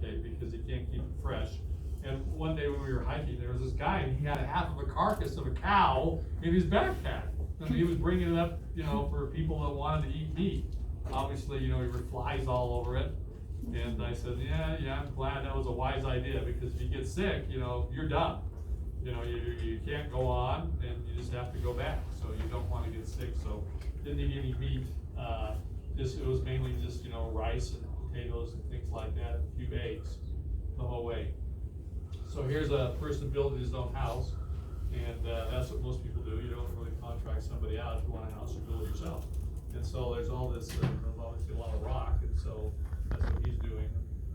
okay, because you can't keep it fresh. And one day when we were hiking, there was this guy, and he had a half of a carcass of a cow in his backpack. And he was bringing it up, for people that wanted to eat meat. Obviously, there were flies all over it. And I said, yeah, I'm glad that was a wise idea, because if you get sick, you're done. You can't go on, and you just have to go back. So you don't want to get sick. So didn't eat any meat. It was mainly just, rice and potatoes and things like that, a few eggs the whole way. So here's a person building his own house, and that's what most people do. You don't really contract somebody out. If you want a house, you build it yourself. And so there's all this, there's obviously a lot of rock, and so that's what he's doing.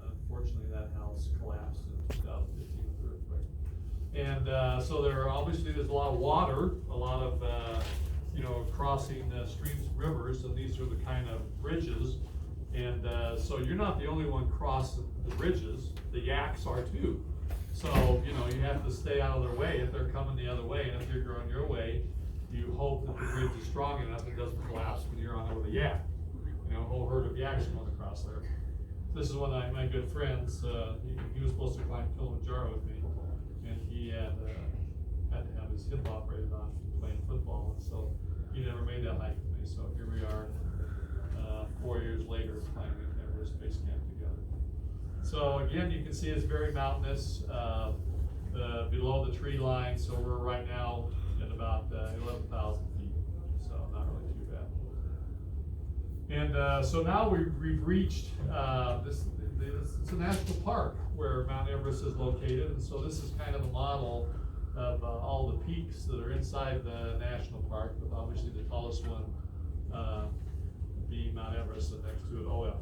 Unfortunately, that house collapsed in 2015 with the earthquake. And so there's a lot of water, a lot of, crossing streams, rivers, and these are the kind of bridges. And so you're not the only one crossing the bridges. The yaks are too. So, you have to stay out of their way if they're coming the other way, and if you're going your way, you hope that the bridge is strong enough it doesn't collapse when you're on over the yak. A whole herd of yaks going across there. This is one of my good friends. He was supposed to climb Kilimanjaro with me, and he had to have his hip operated on from playing football, and so he never made that hike with me. So here we are, 4 years later, climbing Everest Base Camp together. So again, you can see it's very mountainous, below the tree line. So we're right now at about 11,000 feet. So not really too bad. And so now we've reached it's a national park where Mount Everest is located. And so this is kind of a model of all the peaks that are inside the national park, with obviously the tallest one being Mount Everest, and next to it,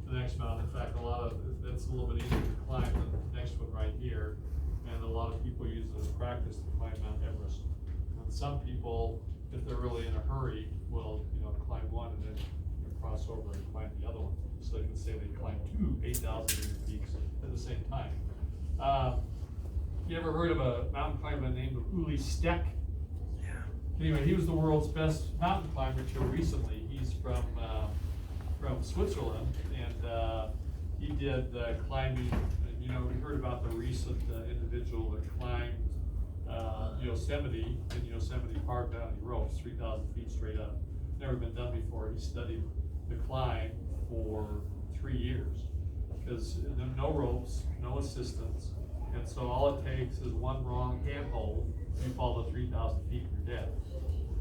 the next mountain. In fact, it's a little bit easier to climb than the next one right here, and a lot of people use it as practice to climb Mount Everest. And some people, if they're really in a hurry, will climb one and then cross over and climb the other one. So they can say they climb 2 8,000 meter peaks at the same time. You ever heard of a mountain climber by the name of Uli Steck? Yeah. Anyway, he was the world's best mountain climber until recently. He's from Switzerland, and he did climbing. We heard about the recent individual that climbed Yosemite in Yosemite Park down the ropes, 3,000 feet straight up. Never been done before. He studied the climb for 3 years, because no ropes, no assistance. And so all it takes is one wrong handhold, you fall to 3,000 feet and you're dead.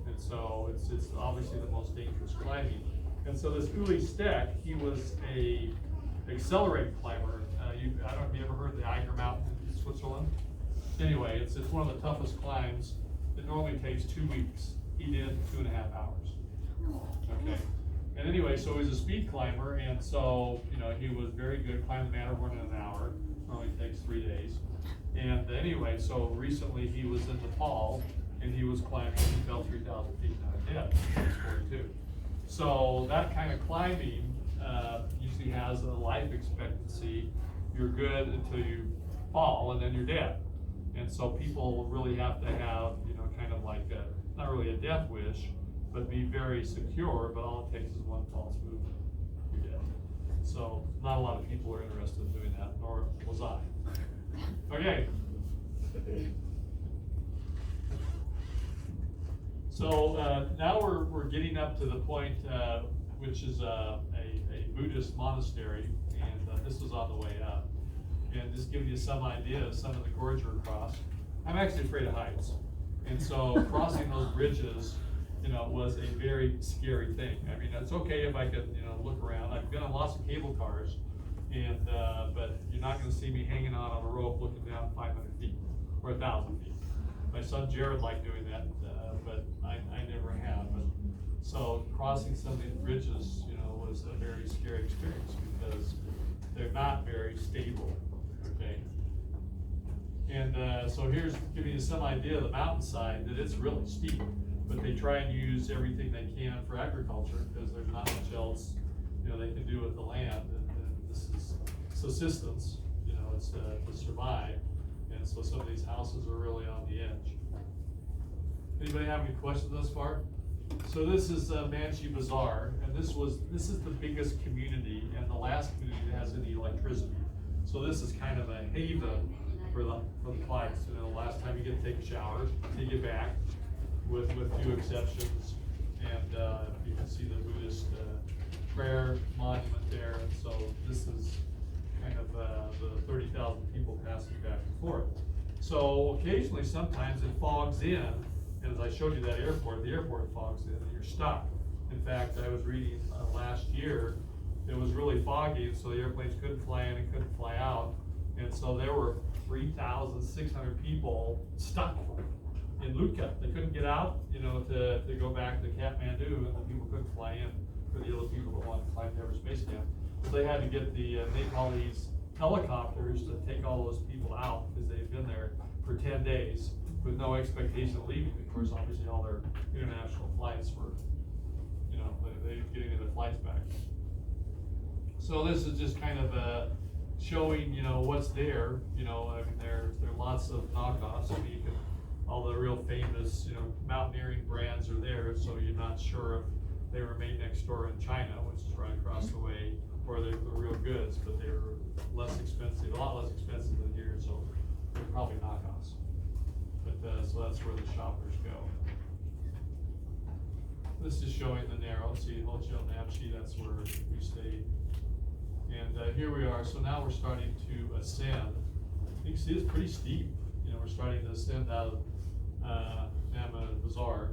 And so it's obviously the most dangerous climbing. And so this Uli Steck, he was a accelerated climber. I don't know if you ever heard of the Eiger Mountain in Switzerland. Anyway, it's one of the toughest climbs. It normally takes 2 weeks. He did it in 2.5 hours. Okay. And anyway, so he's a speed climber, and so he was very good. Climbed the Matterhorn in an hour. Only takes 3 days. And anyway, so recently he was in Nepal, and he was climbing. He fell 3,000 feet and died dead. He was 42. So that kind of climbing usually has a life expectancy. You're good until you fall, and then you're dead. And so people really have to have, kind of like not really a death wish, but be very secure. But all it takes is one false move, you're dead. So not a lot of people are interested in doing that, nor was I. Okay. So now we're getting up to the point which is a Buddhist monastery, and this was on the way up. And just giving you some idea of some of the gorge we're across. I'm actually afraid of heights, and so crossing those bridges, was a very scary thing. I mean, it's okay if I could, look around. I've been on lots of cable cars, and but you're not going to see me hanging out on a rope looking down 500 feet or 1,000 feet. My son Jared liked doing that, but I never have. But so crossing some of these bridges, was a very scary experience because they're not very stable. Okay. And so here's giving you some idea of the mountainside, that it's really steep, but they try and use everything they can for agriculture because there's not much else, they can do with the land. And this is subsistence, it's to survive. And so some of these houses are really on the edge. Anybody have any questions thus far? So this is Manshi Bazaar, and this is the biggest community and the last community that has any electricity. So this is kind of a haven for the flights. You know, last time you get to take a shower, you get back, with few exceptions. And you can see the Buddhist prayer monument there. And so this is kind of the 30,000 people passing back and forth. So occasionally, sometimes it fogs in, and as I showed you that airport, the airport fogs in and you're stuck. In fact, I was reading last year, it was really foggy, so the airplanes couldn't fly in and couldn't fly out. And so there were 3,600 people stuck in Lutka. They couldn't get out, you know, to go back to Kathmandu, and the people couldn't fly in for the other people that wanted to climb Everest Base Camp. So they had to get the Nepalese helicopters to take all those people out because they'd been there for 10 days with no expectation of leaving. Of course, obviously all their international flights were, you know, they getting their flights back. So this is just kind of showing, you know, what's there. You know, I mean, there are lots of knockoffs. I mean, you can, all the real famous, you know, mountaineering brands are there, so you're not sure if they were made next door in China, which is right across the way, or they're the real goods, but they're less expensive, a lot less expensive than here, so they're probably knockoffs. But so that's where the shoppers go. This is showing the narrow. See, Hotel Namche, that's where we stayed. And here we are. So now we're starting to ascend. You can see it's pretty steep. You know, we're starting to ascend out of Nama Bazaar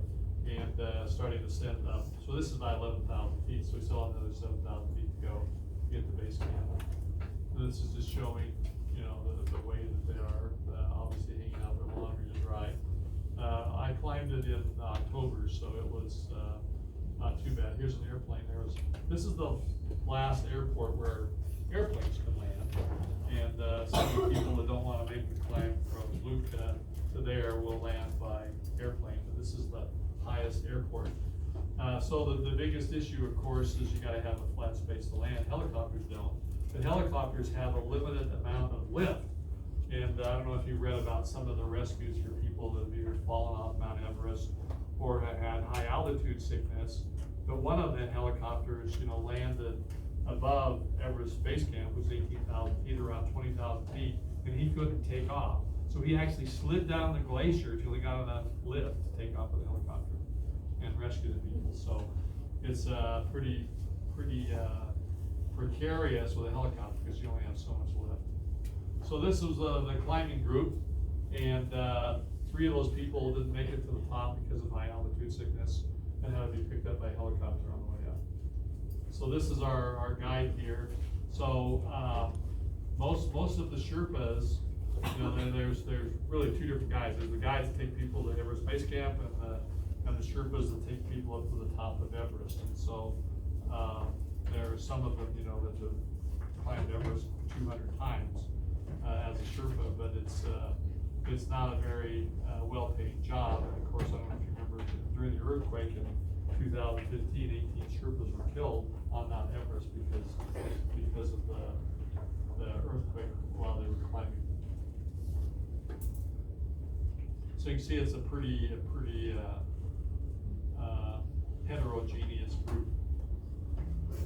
and starting to ascend up. So this is about 11,000 feet. So we still have another 7,000 feet to go to get to base camp. And this is just showing, you know, the way that they are obviously hanging out there longer to dry. I climbed it in October, so it was not too bad. Here's an airplane. This is the last airport where airplanes can land, and some of the people that don't want to make the climb from Lutka to there will land by airplane. But this is the highest airport. So the biggest issue, of course, is you got to have a flat space to land. Helicopters don't. But helicopters have a limited amount of lift. And I don't know if you read about some of the rescues for people that have either fallen off Mount Everest or have had high altitude sickness. But one of the helicopters, you know, landed above Everest Base Camp, which was 18,000 feet, around 20,000 feet, and he couldn't take off. So he actually slid down the glacier till he got enough lift to take off with the helicopter and rescue the people. So it's pretty precarious with a helicopter because you only have so much lift. So this was the climbing group, and 3 of those people didn't make it to the top because of high altitude sickness and had to be picked up by a helicopter on the way up. So this is our guide here. So most of the Sherpas, you know, there's really 2 different guides. There's the guides that take people to Everest Base Camp, and the Sherpas that take people up to the top of Everest. And so there are some of them, you know, that have climbed Everest 200 times as a Sherpa, but it's not a very well-paid job. And of course, I don't know if you remember during the earthquake in 2015, 18 Sherpas were killed on Mount Everest because of the earthquake while they were climbing. So you can see it's a pretty heterogeneous group.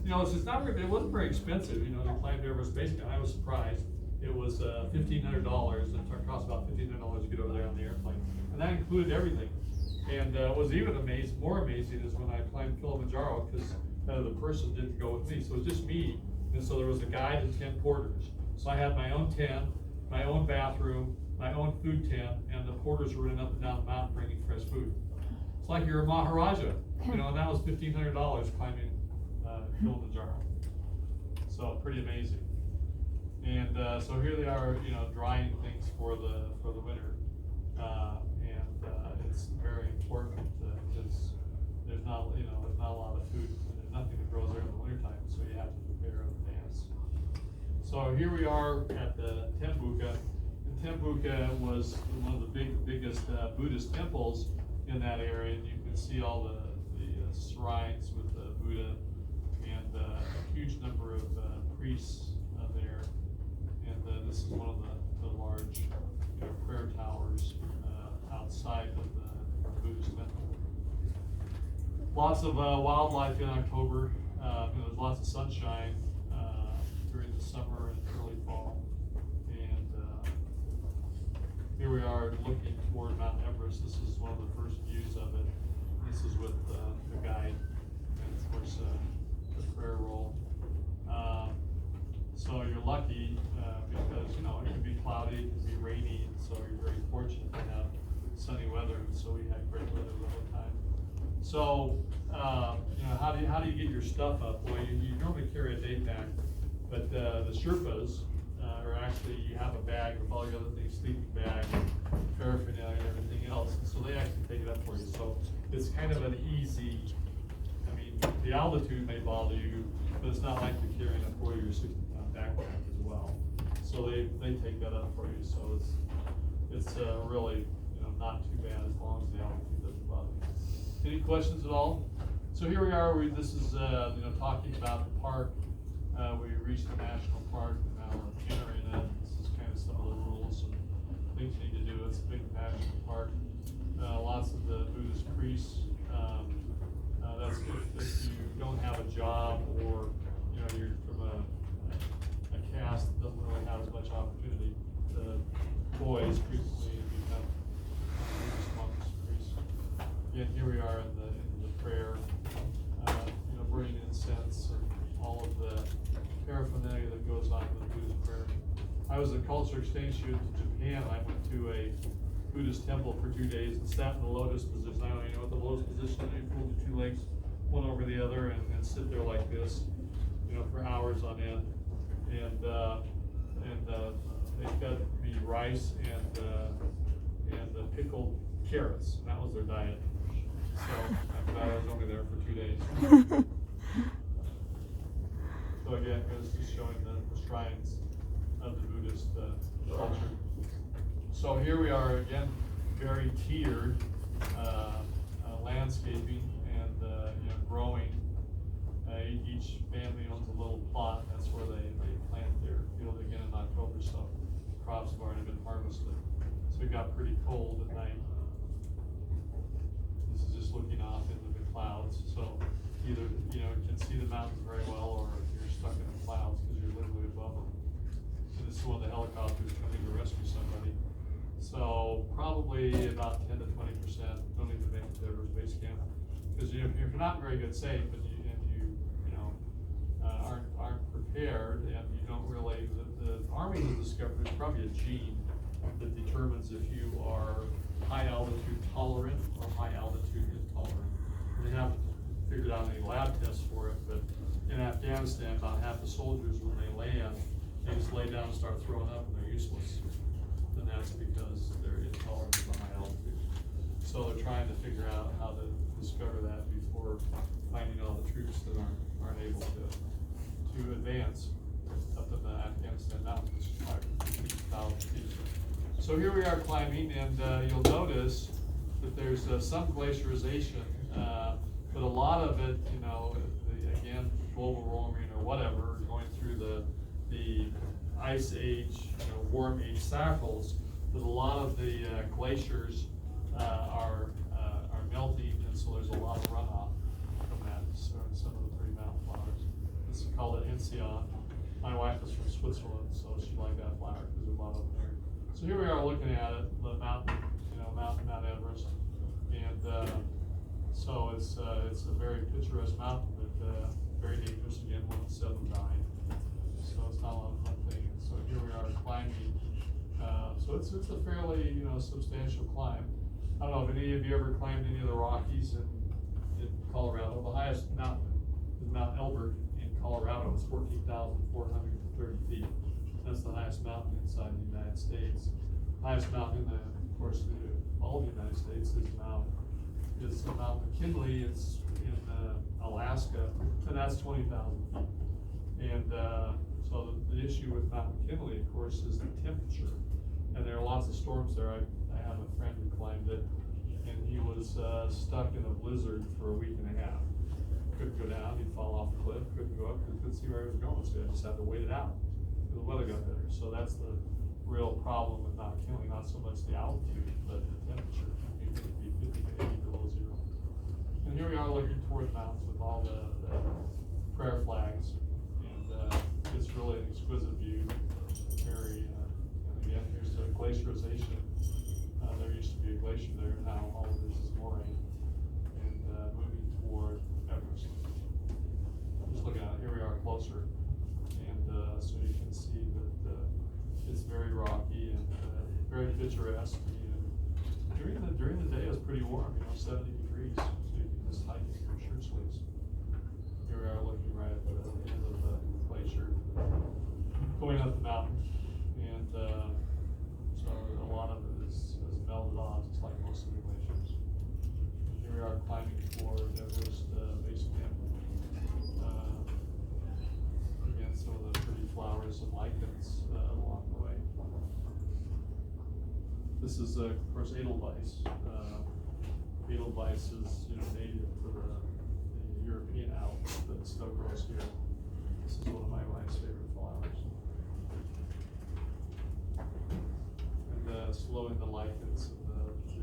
You know, it wasn't very expensive, you know, to climb Everest Base Camp. I was surprised. It was $1,500. It cost about $1,500 to get over there on the airplane, and that included everything. And what was even more amazing is when I climbed Kilimanjaro, because the person didn't go with me, so it was just me. And so there was a guide and 10 porters. So I had my own tent, my own bathroom, my own food tent, and the porters were running up and down the mountain bringing fresh food. It's like you're a Maharaja, you know, and that was $1,500 climbing Kilimanjaro. So pretty amazing. And so here they are, you know, drying things for the winter, and it's very important because there's not a lot of food. There's nothing that grows there in the wintertime, so you have to prepare in advance. So here we are at the Tembuka. And Tembuka was one of the biggest Buddhist temples in that area, and you can see all the shrines with the Buddha and a huge number of priests there. And this is one of the large, you know, prayer towers outside of the Buddhist temple. Lots of wildlife in October. There's lots of sunshine during the summer and early fall. are looking toward Mt.Everest. This is one of the first views of it. This is with the guide, and of course the prayer roll. So you're lucky because it can be cloudy, it can be rainy, so you're very fortunate to have sunny weather. And so we had great weather the whole time. So how do you get your stuff up? Well, you normally carry a day pack, but the Sherpas are actually, you have a bag with all your other things, sleeping bag, paraphernalia, and everything else. And so they actually take it up for you. So it's kind of an easy. The altitude may bother you, but it's not like you're carrying a 40 or 60-pound backpack as well. So they take that up for you. So it's really not too bad as long as the altitude doesn't bother you. Any questions at all? So here we are. This is talking about the park. We reached the national park, and now we're entering it. This is kind of some of the rules and things you need to do. It's a big national park. Lots of the Buddhist priests. That's if you don't have a job, or you're from a caste that doesn't really have as much opportunity. The boys frequently become Buddhist monks, priests. Again, here we are in the prayer, burning incense and all of the paraphernalia that goes on in the Buddhist prayer. I was a culture exchange student to Japan. I went to a Buddhist temple for 2 days and sat in the lotus position. I don't even know what the lotus position is. You fold your two legs one over the other and sit there like this, for hours on end. And they fed me rice and pickled carrots. That was their diet. So I'm glad I was only there for 2 days. So again, here's just showing the shrines of the Buddhist culture. So here we are again, very tiered landscaping and growing. Each family owns a little plot. That's where they plant their field again in October. So crops have already been harvested. So it got pretty cold at night. This is just looking off into the clouds. So either you can see the mountains very well, or you're stuck in the clouds because you're literally above them. And this is one of the helicopters coming to rescue somebody. So probably about 10 to 20% don't even make it to Everest Base Camp, because if you're not very good safe and you aren't prepared, and you don't really, the Army has discovered there's probably a gene that determines if you are high altitude tolerant or high altitude intolerant. And they haven't figured out any lab tests for it, but in Afghanistan, about half the soldiers, when they land, they just lay down and start throwing up, and they're useless. And that's because they're intolerant to the high altitude. So they're trying to figure out how to discover that before finding all the troops that aren't able to advance up in the Afghanistan mountains, which is 5,000 feet. So here we are climbing, and you'll notice that there's some glaciarization, but a lot of it, again, global warming or whatever, going through the ice age, warm age cycles, that a lot of the glaciers are melting, and so there's a lot of runoff from that. So some of the three mountain flowers. This is called an Enzian. My wife is from Switzerland, so she liked that flower because there's a lot of them there. So here we are looking at it, the mountain, Mount Everest, and so it's a very picturesque mountain, but very dangerous. Again, 1 in 7 died. So it's not a lot of fun thing. So here we are climbing. So it's a fairly substantial climb. I don't know if any of you ever climbed any of the Rockies in Colorado. The highest mountain is Mount Elbert in Colorado. It's 14,430 feet. That's the highest mountain inside the United States. Highest mountain, of course, all the United States is Mount McKinley. It's in Alaska, and that's 20,000 feet. And so the issue with Mount McKinley, of course, is the temperature. And there are lots of storms there. I have a friend who climbed it, and he was stuck in a blizzard for a week and a half. Couldn't go down, he'd fall off the cliff, couldn't go up, because couldn't see where he was going, so I just had to wait it out until the weather got better. So that's the real problem with Mount McKinley, not so much the altitude, but the temperature. It could be 50 to 80 below zero. And here we are looking toward the mountains with all the prayer flags, and it's really an exquisite view. Very, again, here's the glaciarization glacier there now, all of this is moraine, and moving toward Everest. Just looking at it, here we are closer, and so you can see that it's very rocky and very picturesque. And during the day it was pretty warm, 70 degrees, so you can just hike in your shirt sleeves. Here we are looking right at the end of the glacier, going up the mountain, and so a lot of it is melted off, just like most of the glaciers. Here we are climbing toward Everest base camp. Again, some of the pretty flowers and lichens along the way. This is, of course, Edelweiss. Edelweiss is, native to the European Alps that still grows here. This is one of my wife's favorite flowers. And slowing the lichens and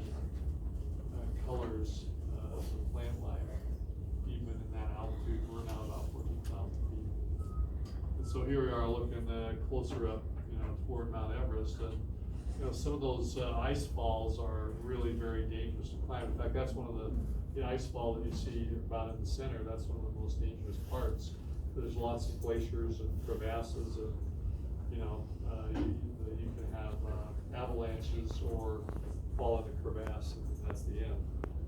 the colors of the plant life, even in that altitude. We're now about 14,000 feet. And so here we are looking closer up, toward Mt.Everest. And some of those ice falls are really very dangerous to climb. In fact, that's one of the ice fall that you see about in the center. That's one of the most dangerous parts. There's lots of glaciers and crevasses, and you can have avalanches or fall in the crevasse, and that's the end.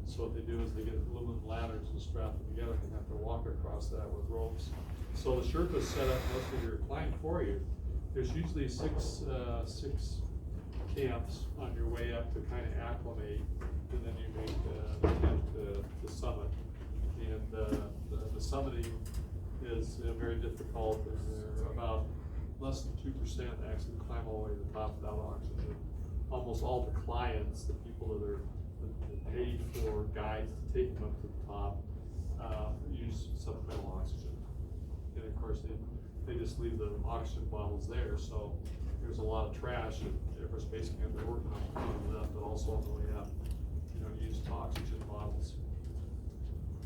So what they do is they get aluminum ladders and strap them together, and you have to walk across that with ropes. So the Sherpas set up most of your climb for you. There's usually six camps on your way up to kind of acclimate, and then you make the attempt to summit. And the summiting is very difficult, and they're about less than 2% actually climb all the way to the top without oxygen. Almost all the clients, the people that paid for guides to take them up to the top, use supplemental oxygen. And of course, they just leave the oxygen bottles there, so there's a lot of trash at Everest Base Camp. They're working on cleaning it up, but also on the way up, use oxygen bottles.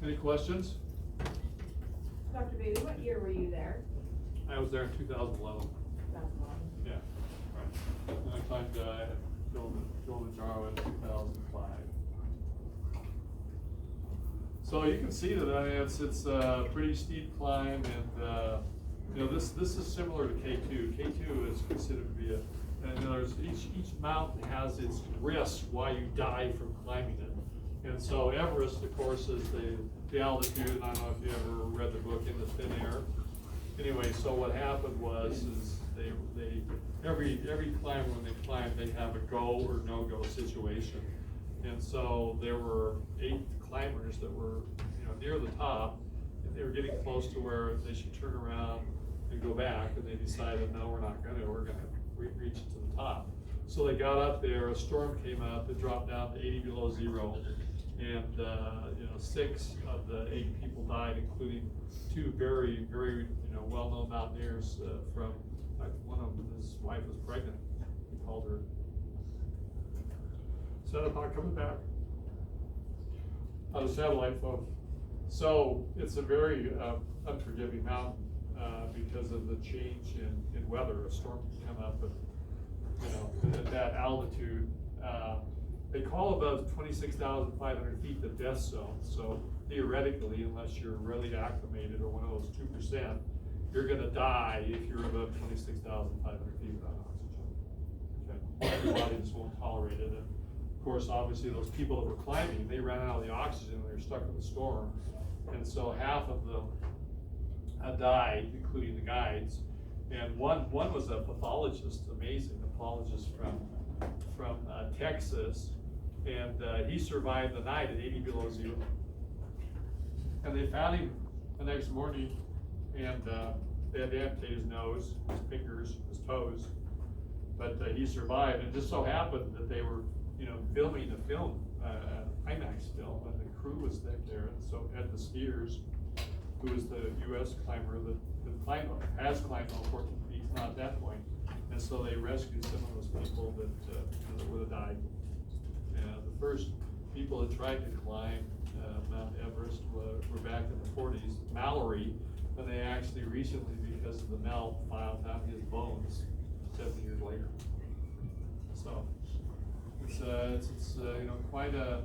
Any questions? Dr. Bailey, what year were you there? I was there in 2011. Yeah, right. And I climbed Kilimanjaro in 2005. So you can see that it's a pretty steep climb, and this is similar to K2. K2 is considered to be each mountain has its risks why you die from climbing it. And so Everest, of course, is the altitude, and I don't know if you ever read the book In the Thin Air. Anyway, so what happened was every climber, when they climb, they have a go or no-go situation. And so there were 8 climbers that were near the top, and they were getting close to where they should turn around and go back, and they decided, no, we're not gonna, we're gonna reach to the top. So they got up there, a storm came up, it dropped down to 80 below zero, and 6 of the 8 people died, including 2 very, very well-known mountaineers from, one of them, his wife was pregnant. He called her, said about coming back on a satellite phone. So it's a very unforgiving mountain because of the change in weather. A storm can come up, but at that altitude, they call above 26,500 feet the death zone. So theoretically, unless you're really acclimated or one of those 2%, you're going to die if you're above 26,500 feet without oxygen. Okay, your body just won't tolerate it. And of course, obviously, those people that were climbing, they ran out of the oxygen and they were stuck in the storm, and so half of them died, including the guides. And one was a pathologist, amazing pathologist from Texas, and he survived the night at 80 below zero. And they found him the next morning, and they had to amputate his nose, his fingers, his toes, but he survived. And it just so happened that they were, filming a film, IMAX film, and the crew was there. And so Ed the Skiers, who was the U.S. climber that has climbed all 14 peaks, not at that point. And so they rescued some of those people that would have died. The first people that tried to climb Mt.Everest were back in the 40s. Mallory, and they actually recently, because of the melt, found his bones 7 years later. So it's quite a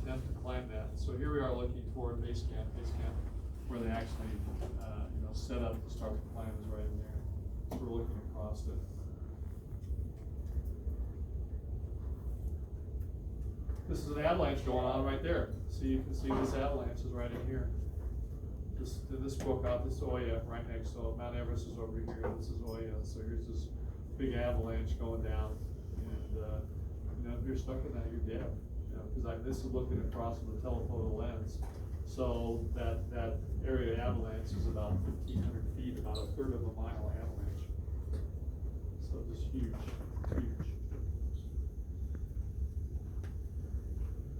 attempt to climb that. So here we are looking toward base camp, where they actually set up to start the climb is right in there. So we're looking across it. This is an avalanche going on right there. So you can see this avalanche is right in here. This broke out, this Oya right next, so Mt.Everest is over here, this is Oya, so here's this big avalanche going down, and if you're stuck in that, you're dead, because this is looking across with a telephoto lens, so that area of avalanche is about 1,500 feet, about a third of a mile avalanche, so just huge, huge.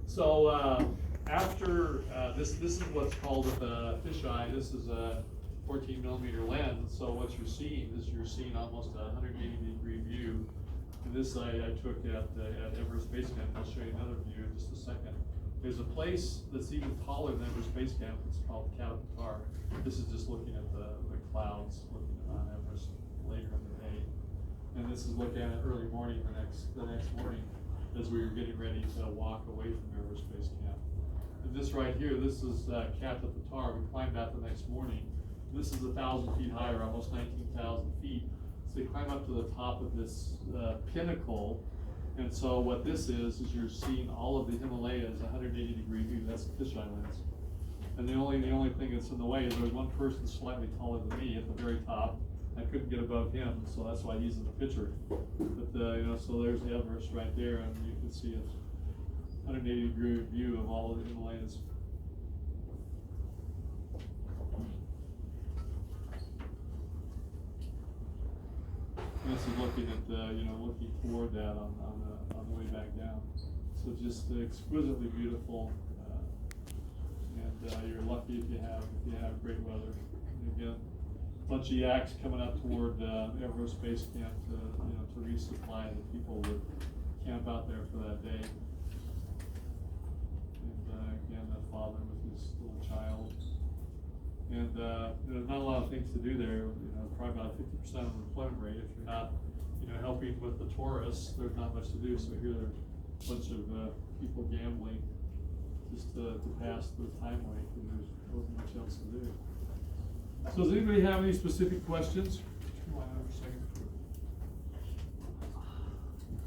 So after this is what's called a fisheye. This is a 14 millimeter lens. So what you're seeing is almost a 180-degree view. And this I took at Everest Base Camp. I'll show you another view in just a second. There's a place that's even taller than Everest Base Camp. It's called Mt.Everest. This is just looking at the clouds, looking at Mount Everest later in the day. And this is looking at early morning the next morning, as we were getting ready to walk away from Everest Base Camp. And this right here, this is Mt.Everest. We climbed that the next morning. This is 1,000 feet higher, almost 19,000 feet. So you climb up to the top of this pinnacle. And so what this is you're seeing all of the Himalayas, 180-degree view. That's the fisheye lens. And the only thing that's in the way is there's one person slightly taller than me at the very top. I couldn't get above him, so that's why he's in the picture. But so there's the Everest right there, and you can see a 180-degree view of all of the Himalayas. And this is looking at looking toward that on the way back down. So just exquisitely beautiful, and you're lucky if you have great weather. And again, bunch of yaks coming up toward Everest Base Camp to resupply the people that camp out there for that day. And again, that father with his little child. And there's not a lot of things to do there. Probably about 50% unemployment rate. If you're not, helping with the tourists, there's not much to do. So here there's a bunch of people gambling just to pass the time away because there wasn't much else to do. So does anybody have any specific questions?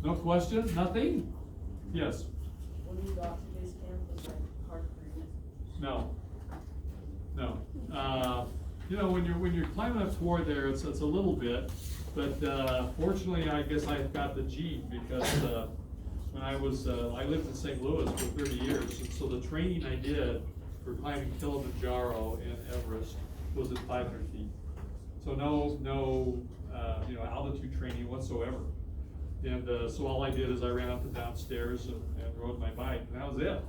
No questions? Nothing? Yes? When you got to base camp, was it hard for you? No. When you're climbing up toward there, it's a little bit, but fortunately, I guess I've got the gene because when I lived in St. Louis for 30 years, and so the training I did for climbing Kilimanjaro and Everest was at 500 feet. So no altitude training whatsoever. And so all I did is I ran up and down stairs and rode my bike, and that was it.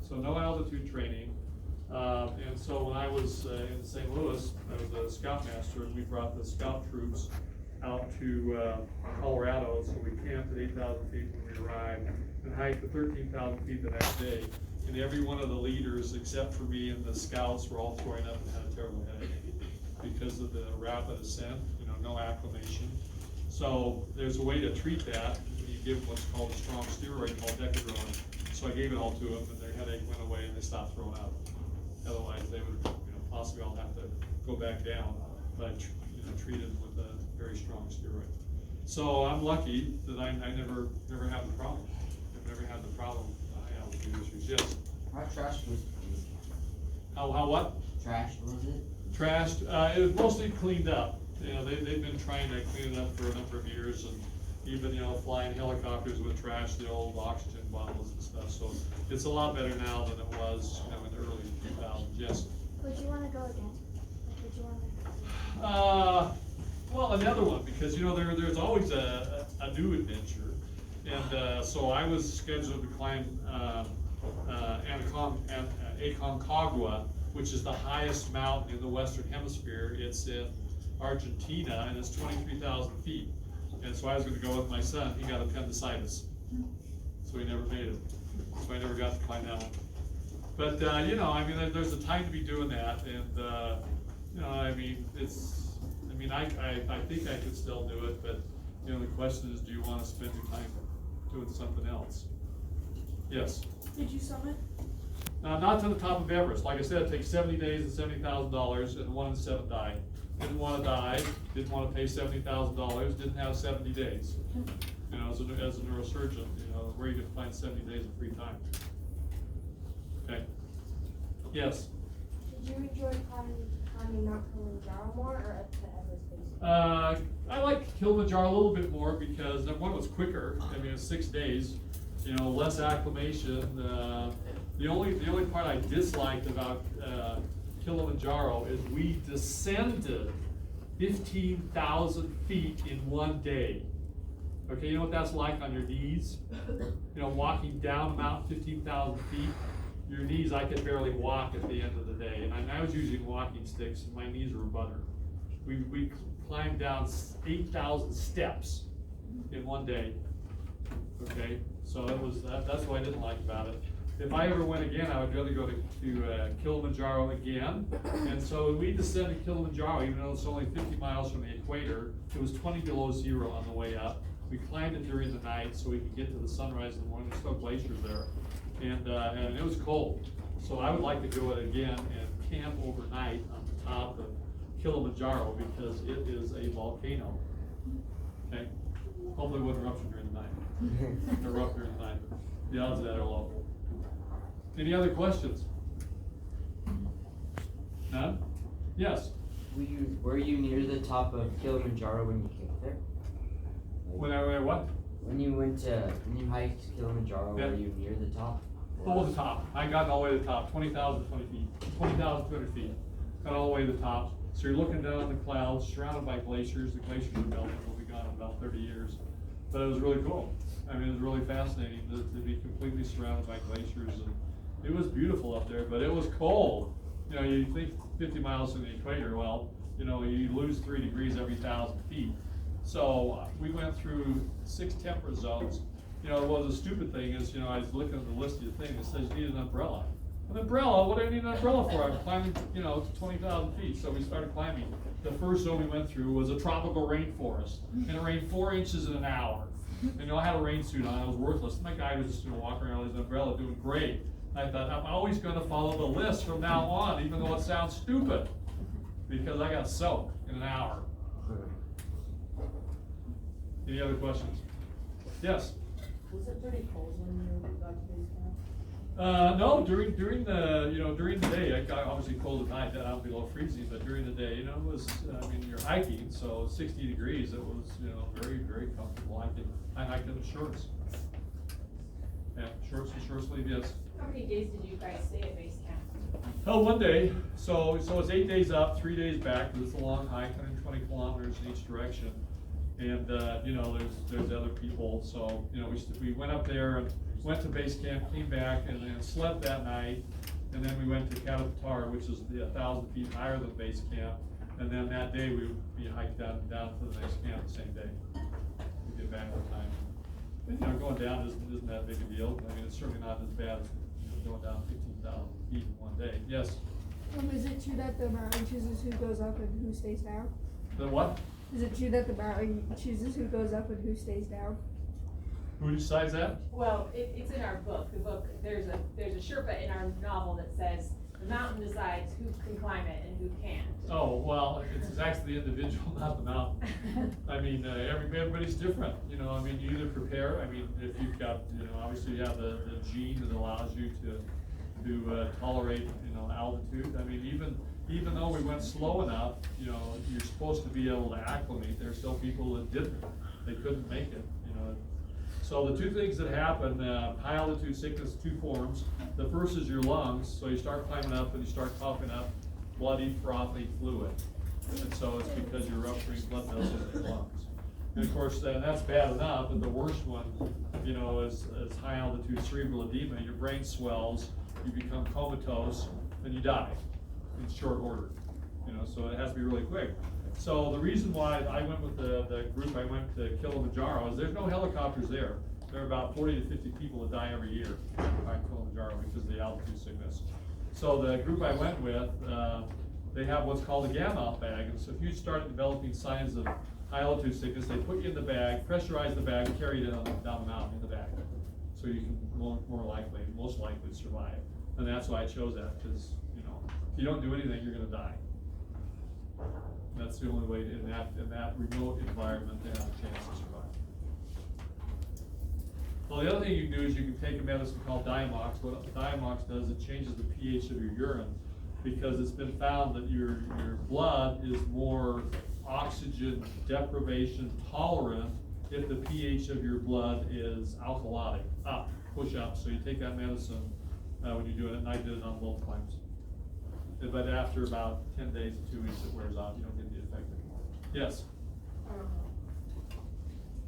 So no altitude training. And so when I was in St. Louis, I was a scoutmaster, and we brought the scout troops out to Colorado. So we camped at 8,000 feet when we arrived and hiked to 13,000 feet the next day. And every one of the leaders, except for me and the scouts, were all throwing up and had a terrible headache because of the rapid ascent, no acclimation. So there's a way to treat that. You give them what's called a strong steroid called Decadron. So I gave it all to them, and their headache went away, and they stopped throwing up. Otherwise, they would, possibly all have to go back down. But treat them with a very strong steroid. So I'm lucky that I never had the problem. I've never had the problem with high altitude issues. Yes. How trashed was it? How what? Trashed was it? Trashed. It was mostly cleaned up. They've been trying to clean it up for a number of years, and even flying helicopters would trash the old oxygen bottles and stuff. So it's a lot better now than it was, in the early 2000s. Yes. Would you want to go again? Would you want to? Well, another one, because there's always a new adventure, and so I was scheduled to climb Aconcagua, which is the highest mountain in the Western Hemisphere. It's in Argentina, and it's 23,000 feet. And so I was going to go with my son. He got appendicitis, so he never made it. So I never got to climb that one. But there's a time to be doing that, and I think I could still do it. But the question is, do you want to spend your time doing something else. Yes? Did you summit? Not to the top of Everest. Like I said, it takes 70 days and $70,000, and 1 in 7 died. Didn't wanna die, didn't wanna pay $70,000, didn't have 70 days. You know, as a neurosurgeon, you know, where are you gonna find 70 days of free time? Okay? Yes? Did you enjoy climbing Mount Kilimanjaro more or at the Everest base? I like Kilimanjaro a little bit more because number one, it was quicker. I mean, it's 6 days, you know, less acclimation. The only part I disliked about Kilimanjaro is we descended 15,000 feet in 1 day. Okay, you know what that's like on your knees? You know, walking down a mountain 15,000 feet, your knees, I could barely walk at the end of the day. And I was using walking sticks and my knees were butter. We climbed down 8,000 steps in 1 day. Okay, so it was, that's what I didn't like about it. If I ever went again, I would rather go to Kilimanjaro again. And so when we descended Kilimanjaro, even though it's only 50 miles from the equator, it was 20 below zero on the way up. We climbed it during the night so we could get to the sunrise in the morning. There's still glaciers there. And it was cold. So I would like to go it again and camp overnight on the top of Kilimanjaro because it is a volcano. Okay? Hopefully it wouldn't erupt during the night. Erupt during the night. The odds of that are low. Any other questions? None? Yes? Were you near the top of Kilimanjaro when you came there? When I what? When you hiked Kilimanjaro, Yeah. were you near the top? Oh, the top. I got all the way to the top, 20,020 feet, 20,200 feet. Got all the way to the top. So you're looking down the clouds, surrounded by glaciers. The glaciers are melting, will be gone in about 30 years. But it was really cool. I mean, it was really fascinating to be completely surrounded by glaciers. And it was beautiful up there, but it was cold. You know, you think 50 miles from the equator, well, you know, you lose 3 degrees every 1,000 feet. So we went through 6 temperate zones. You know, well, the stupid thing is, you know, I was looking at the list of the thing, it says you need an umbrella. An umbrella? What do I need an umbrella for? I'm climbing, you know, to 20,000 feet. So we started climbing. The first zone we went through was a tropical rainforest, and it rained 4 inches in an hour. And, you know, I had a rain suit on, it was worthless. My guy was just, you know, walking around with his umbrella doing great. I thought, I'm always gonna follow the list from now on, even though it sounds stupid, because I got soaked in an hour. Any other questions? Yes? Was it pretty cold when you got to base camp? No, during the, you know, during the day, it got obviously cold at night, down below freezing, but during the day, you know, it was, I mean, you're hiking, so 60 degrees, it was, you know, very, very comfortable hiking. I hiked in shorts. Yeah, shorts and short sleeve, yes. How many days did you guys stay at base camp? Oh, 1 day, so it's 8 days up, 3 days back, because it's a long hike, 120 kilometers in each direction. And, you know, there's other people, so, you know, we went up there and went to base camp, came back, and then slept that night. And then we went to Katapatar, which is 1,000 feet higher than base camp. And then that day, we hiked down to the next camp the same day. We get back on time. And, you know, going down isn't that big a deal. I mean, it's certainly not as bad as, you know, going down 15,000 feet in 1 day. Yes? Is it true that the mountain chooses who goes up and who stays down? The what? Is it true that the mountain chooses who goes up and who stays down? Who decides that? Well, it's in our book. The book, there's a Sherpa in our novel that says the mountain decides who can climb it and who can't. Oh, well, it's actually the individual, not the mountain. I mean, everybody's different, you know, I mean, you either prepare, I mean, if you've got, you know, obviously you have the gene that allows you to tolerate, you know, altitude. I mean, even though we went slow enough, you know, you're supposed to be able to acclimate. There's still people that didn't, they couldn't make it, you know. So the 2 things that happen, high altitude sickness, 2 forms. The first is your lungs, so you start climbing up and you start coughing up bloody, frothy fluid. And so it's because you're rupturing blood vessels in your lungs. And of course, that's bad enough, but the worst one, you know, is high altitude cerebral edema. Your brain swells, you become comatose, and you die in short order. You know, so it has to be really quick. So the reason why I went with the group I went to Kilimanjaro is there's no helicopters there. There are about 40 to 50 people that die every year by Kilimanjaro because of the altitude sickness. So the group I went with, they have what's called a gamma bag. And so if you start developing signs of high altitude sickness, they put you in the bag, pressurize the bag, carry it down the mountain in the bag. So you can most likely survive. And that's why I chose that, because, you know, if you don't do anything, you're gonna die. That's the only way in that remote environment to have a chance to survive. Well, the other thing you can do is you can take a medicine called Diamox. What Diamox does, it changes the pH of your urine, because it's been found that your blood is more oxygen deprivation tolerant if the pH of your blood is alkalotic, push up. So you take that medicine when you're doing it, and I did it on both times. But after about 10 days to 2 weeks, it wears off. You don't get the effect anymore. Yes?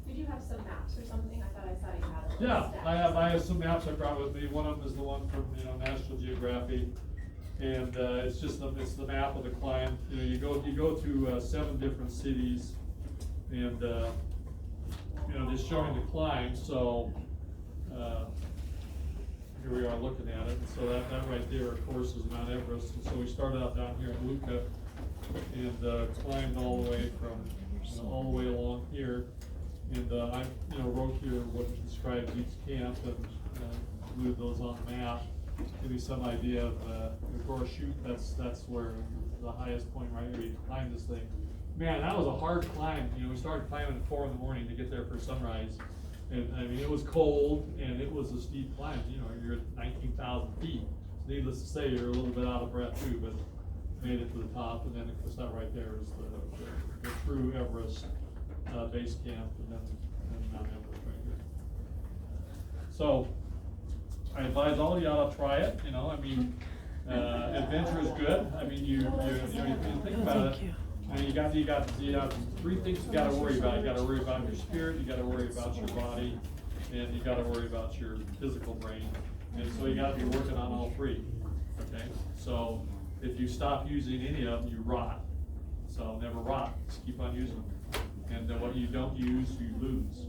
Did you have some maps or something? I thought I saw you had a little Yeah, stack. I have some maps I brought with me. One of them is the one from, you know, National Geographic. And it's the map of the climb. You know, you go to 7 different cities, and you know, just showing the climb. So here we are looking at it. And so that right there, of course, is Mt.Everest. And so we started out down here at Luca and climbed all the way from, you know, all the way along here. And I, you know, wrote here what describes each camp and glued those on the map. Give you some idea of Agora Chute. That's where the highest point right here. You climb this thing. Man, that was a hard climb. You know, we started climbing at 4 in the morning to get there for sunrise. And I mean, it was cold and it was a steep climb. You know, you're at 19,000 feet. Needless to say, you're a little bit out of breath too, but made it to the top. And then of course that right there is the true Everest base camp, and then Mount Everest right here. So I advise all of y'all to try it. You know, I mean, adventure is good. I mean, you think about it. And you got 3 things you got to worry about. You got to worry about your spirit, you got to worry about your body, and you got to worry about your physical brain. And so you got to be working on all 3. Okay. So if you stop using any of them, you rot. So never rot. Just keep on using them. And what you don't use, you lose.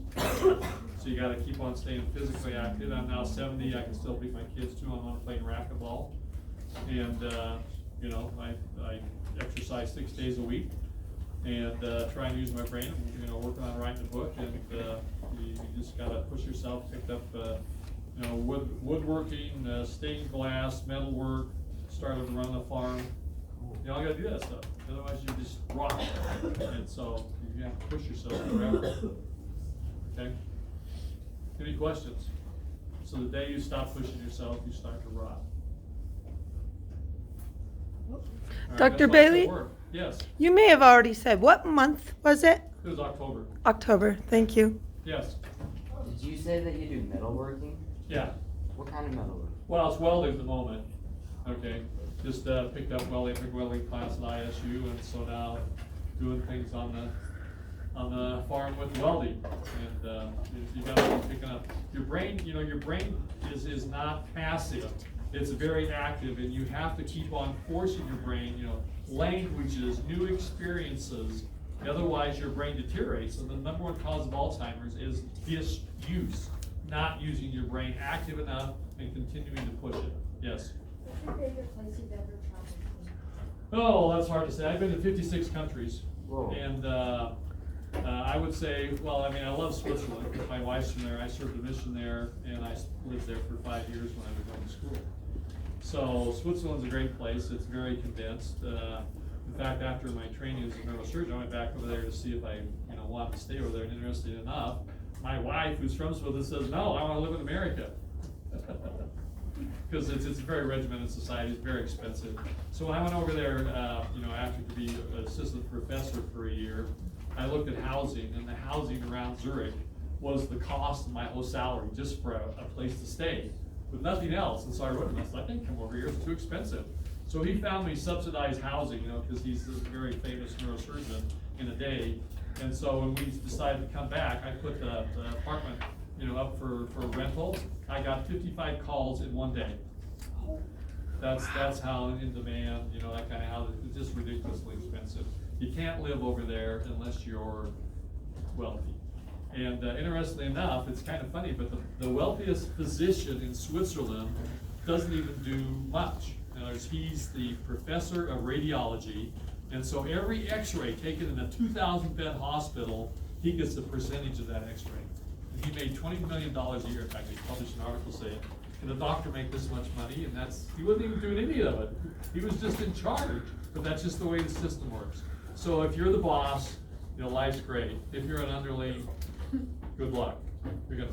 So you got to keep on staying physically active. I'm now 70. I can still beat my kids too. I'm on playing racquetball, and you know, I exercise 6 days a week, and try and use my brain. You know, working on writing a book, and you just got to push yourself. Picked up, you know, woodworking, stained glass, metalwork. Started to run the farm. You know, I got to do that stuff. Otherwise, you just rot. And so you have to push yourself forever. Okay? Any questions? So the day you stop pushing yourself, you start to rot. All right, Dr. that's lots of Bailey? work. Yes, You may have already said, what month was it? it was October. October, thank you. Yes. Did you say that you do metalworking? Yeah. What kind of metalwork? Well, it's welding at the moment. Okay. Just picked up welding class at ISU, and so now doing things on the farm with welding. And you got to be picking up your brain. You know, your brain is not passive. It's very active, and you have to keep on forcing your brain. You know, languages, new experiences. Otherwise, your brain deteriorates. And the number 1 cause of Alzheimer's is disuse, not using your brain active enough and continuing to push it. Yes. What's your favorite place you've ever traveled to? Oh, that's hard to say. I've been to 56 countries. Whoa. And I would say, well, I mean, I love Switzerland. My wife's from there. I served a mission there, and I lived there for 5 years when I was going to school. So Switzerland's a great place. It's very condensed. In fact, after my training as a neurosurgeon, I went back over there to see if I, you know, wanted to stay over there. And interesting enough, my wife, who's from Switzerland, says, "No, I want to live in America." Because it's a very regimented society. It's very expensive. So when I went over there, you know, after to be an assistant professor for a year, I looked at housing, and the housing around Zurich was the cost of my whole salary just for a place to stay, with nothing else. And so I wrote him, I said, "I think come over here, it's too expensive." So he found me subsidized housing, you know, because he's a very famous neurosurgeon in a day. And so when we decided to come back, I put the apartment, you know, up for rental. I got 55 calls in 1 day. That's how in demand, you know, that kind of how it's just ridiculously expensive. You can't live over there unless you're wealthy. And interestingly enough, it's kind of funny, but the wealthiest physician in Switzerland doesn't even do much. In other words, he's the professor of radiology, And so every x-ray taken in a 2,000 bed hospital, he gets a percentage of that x-ray. And he made $20 million a year. In fact, he published an article saying, can a doctor make this much money? And he wasn't even doing any of it. He was just in charge, but that's just the way the system works. So if you're the boss, life's great. If you're an underling, good luck. You're gonna